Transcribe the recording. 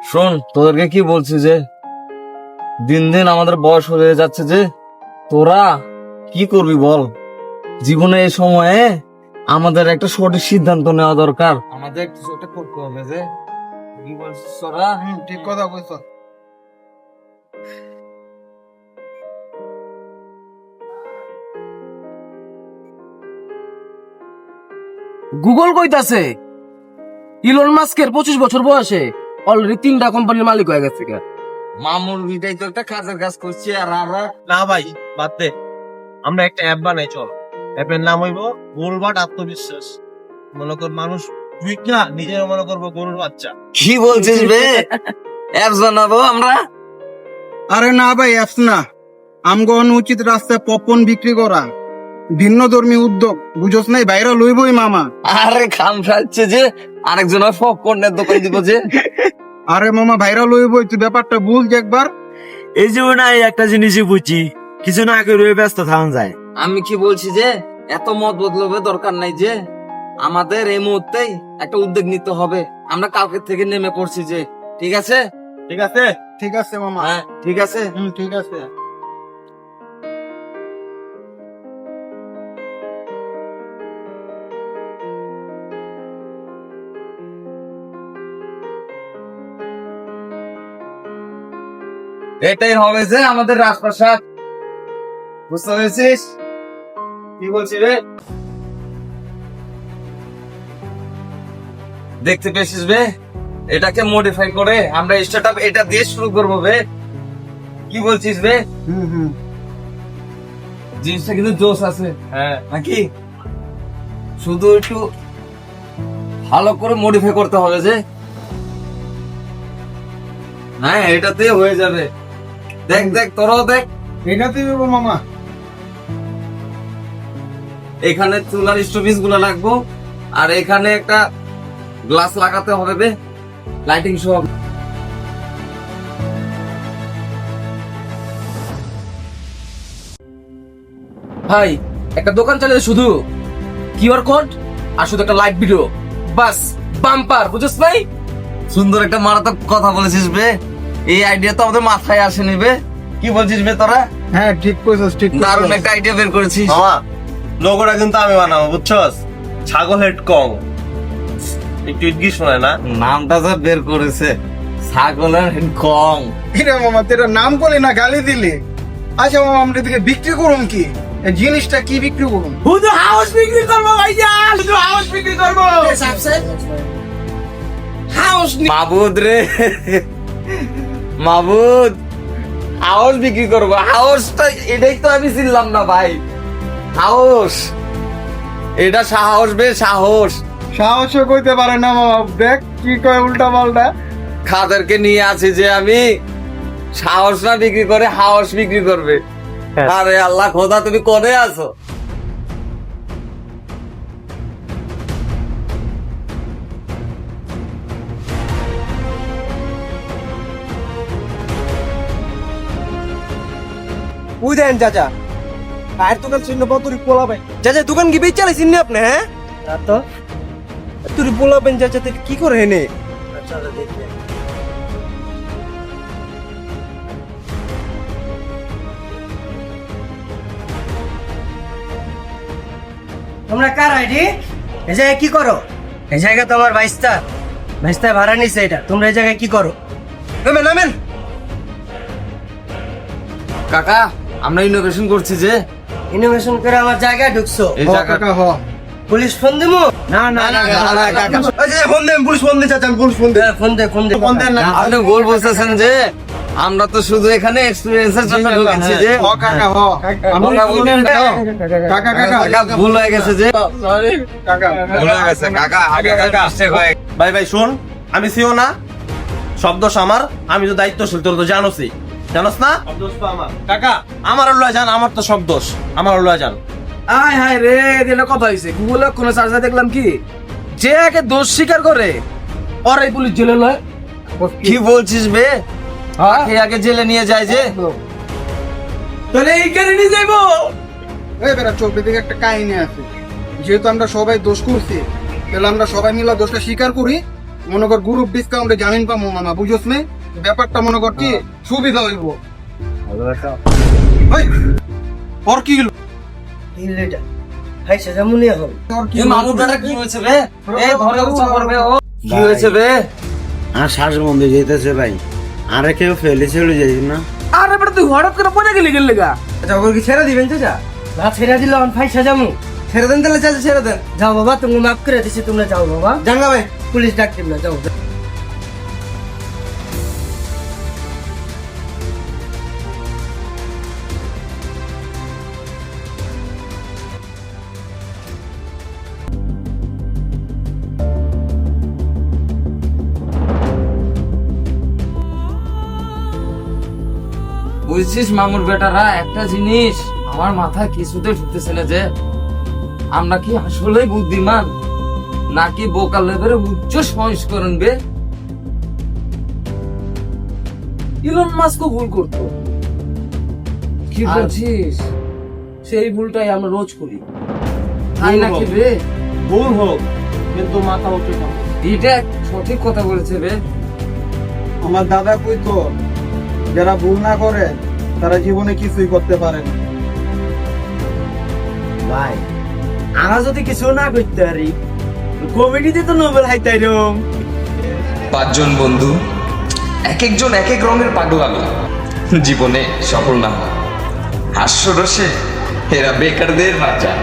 শোন, তোদেরকে কি বলছি যে দিন দিন আমাদের বয়স হয়ে যাচ্ছে, যে তোরা কি করবি বল? জীবনে এই সময়ে আমাদের একটা সঠিক সিদ্ধান্ত নেওয়া দরকার। আমাদের কিছু একটা করতে হবে। যে কি বলছিস তোরা? ঠিক কথা বলছো। গুগল কইতাছে ইলন মাস্কের 25 বছর বয়সে অলরেডি 3টা কোম্পানির মালিক হয়ে গেছে। মামুর বিটাই তো একটা কাজের কাজ করছে, আর আমরা না ভাই, বাদ দে। আমরা একটা অ্যাপ বানাই, চল। অ্যাপের নাম হইব গোলবাট আত্মবিশ্বাস। মনে কর মানুষ উইক না, নিজের মনে করবো গরুর বাচ্চা। কি বলছিস বে? অ্যাপ বানাবো আমরা? আরে না ভাই, অ্যাপস না, আমগন উচিত রাস্তায় পপকর্ন বিক্রি করা, ভিন্ন ধর্মী উদ্যোগ। বুঝোস নাই, বাইরে লইবই মামা। আরে খাম খাচ্ছে যে আরেকজন পপকর্নের দোকান দিব যে। আরে মামা, ভাইরা লইবই, তুই ব্যাপারটা বুঝ একবার। এই জীবনে একটা জিনিসই বুঝি, কিছু না করে ব্যস্ত থাকা যায়। আমি কি বলছি যে এত মত বদলাবে দরকার নাই, যে আমাদের এই মুহূর্তেই একটা উদ্যোগ নিতে হবে। আমরা কালকে থেকে নেমে পড়ছি যে, ঠিক আছে? ঠিক আছে? ঠিক আছে মামা। হ্যাঁ ঠিক আছে। ঠিক আছে। এটাই হবে যে আমাদের রাজপ্রাসাদ। বুঝতে পেরেছিস কি বলছি রে? দেখতে পেয়েছিস বে? এটাকে মডিফাই করে আমরা স্টার্টআপ এটা দিয়ে শুরু করবো বে। কি বলছিস বে? জিনিসটা কিন্তু জোশ আছে, হ্যাঁ। নাকি? শুধু একটু ভালো করে মডিফাই করতে হবে যে। হ্যাঁ, এটাতে হয়ে যাবে। দেখ দেখ, তোরাও দেখ। এটাতেই দেবো মামা। এখানে চুলার স্টোভেজ গুলো লাগবো, আর এখানে একটা গ্লাস লাগাতে হবে বে, লাইটিং সব। ভাই একটা দোকান চালিয়ে শুধু কিউআর কোড আর শুধু একটা লাইভ ভিডিও, বাস বাম্পার। বুঝছ ভাই? সুন্দর একটা মারাত্মক কথা বলেছিস বে। এই আইডিয়া তো আমাদের মাথায় আসেনি বে। কি বলছিস বে তোরা? হ্যাঁ ঠিক কইছস, ঠিক দারুণ কইছস। একটা আইডিয়া বের করেছিস। মামা, লোগোটা কিন্তু আমি বানাবো, বুঝছস? ছাগল হেড কং। একটু ইডগি শোনায় না? নামটা যা বের করেছে, ছাগলের কং। এটা মামা, তোর নাম বলি না, গালি দিলি। আচ্ছা মামা, আমরা এদিকে বিক্রি করুন কি? এই জিনিসটা কি বিক্রি করুন? শুধু হাউস বিক্রি করবো ভাইজান, শুধু হাউস বিক্রি করবো। হাউস মাবুদ রে, মাবুদ, হাউস বিক্রি করবো। হাউসটা এটাই তো আমি চিনলাম না ভাই। হাউস, এটা সাহস বে, সাহস। সাহসও কইতে পারে না মামা, দেখ কি কয় উল্টা পাল্টা। খাদেরকে নিয়ে আছি যে আমি, সাহস না বিক্রি করে হাউস বিক্রি করবে। আরে আল্লাহ খোদা, তুমি কোনে আছো? ওই দেন চাচা, আর দোকান চিহ্ন তুই পোলা পাই। চাচা দোকান কি বেচ চালাইছেন না আপনি? হ্যাঁ তো তুই পোলা পেন চাচা, তুই কি করে হেনে? তোমরা কার আইডি? এই জায়গায় কি করো? এই জায়গা তোমার ভাইস্তা ভাড়া নিছে। এটা তোমরা এই জায়গায় কি করো? নামেন নামেন। কাকা, আমরা ইনোভেশন করছি যে। ইনোভেশন করে আমার জায়গায় ঢুকছো। এই হ জায়গা কাকা হ। পুলিশ ফোন দিমু? না না না কাকা, ওই যে ফোন দেন, পুলিশ ফোন দে চাচা, পুলিশ ফোন দে। ফোন দে ফোন দে। ফোন দেন না। আপনি ভুল বলতেছেন যে আমরা তো শুধু এখানে এক্সপেরিয়েন্সের জন্য ঢুকেছি যে। হ কাকা হ। কাকা কাকা কাকা ভুল হয়ে গেছে যে। কাকা ভুল হয়ে গেছে কাকা, আগে কাকা mistake হয়ে গেছে। ভাই ভাই শোন, আমি সিও না, সব দোষ আমার। আমি তো দায়িত্বশীল, তোর তো জানোসই, জানোস না? সব দোষ তো আমার। কাকা, আমার লয় যান, আমার তো সব দোষ, আমার লয় যান। আয় হায় রে, এটা কথা হইছে। গুগলে কোন চার্জা দেখলাম কি, যে আগে দোষ স্বীকার করে ওরাই পুলিশ জেলে লয়। কি বলছিস বে? আগে আগে জেলে নিয়ে যায় যে। তাহলে এইখানে নিয়ে যাইবো। এই বেটা, চোখ দিকে একটা কাহিনী আছে। যেহেতু আমরা সবাই দোষ করছি, তাহলে আমরা সবাই মিলে দোষটা স্বীকার করি, মনে কর গ্রুপ ডিসকাউন্টে জামিন পাবো মামা, বুঝোস নে? ব্যাপারটা মনে কর কি সুবিধা হইব। ওই, ওর কি হলো? হিলটা ভাই সাজামুনি এখন ওর কি এ মামুর বেটা কি হয়েছে বে? এ ধরে উঁচা করবে ও। কি হয়েছে বে? আর শ্বাস বন্ধ যেতেছে ভাই, আরে কেউ ফেলে চলে যাই না। আরে বেটা তুই হঠাৎ করে পড়ে গেলি গা চাচা ওকে কি ছেড়ে দিবেন চাচা? না ছেড়ে দিলে অন ভাই সাজামু। ছেড়ে দেন তাহলে চাচা, ছেড়ে দেন। যাও বাবা, তুমি মাফ করে দিছি, তোমরা যাও বাবা। জানগা ভাই। পুলিশ ডাক দিন না, যাও। বুঝছিস মামুর বেটারা, একটা জিনিস আমার মাথায় কিছুতে ঢুকতেছে না, যে আমরা কি আসলেই বুদ্ধিমান নাকি বোকা লেভেলের উচ্চ সংস্করণ বে? ইলন মাস্কও ভুল করতো, কি বলছিস? সেই ভুলটাই আমরা রোজ করি। তাই নাকি বে? ভুল হোক কিন্তু মাথা উঠে না। এটা সঠিক কথা বলেছে বে। আমার দাদা কইতো, যারা ভুল না করে তারা জীবনে কিছুই করতে পারে না। ভাই আমরা যদি কিছু না করতে পারি, কমিটিতে তো নোবেল হাইতাইরম। পাঁচজন বন্ধু, এক একজন এক এক রঙের পাগলামি, জীবনে সফল না হয়। হাস্যরসে এরা বেকারদের রাজা।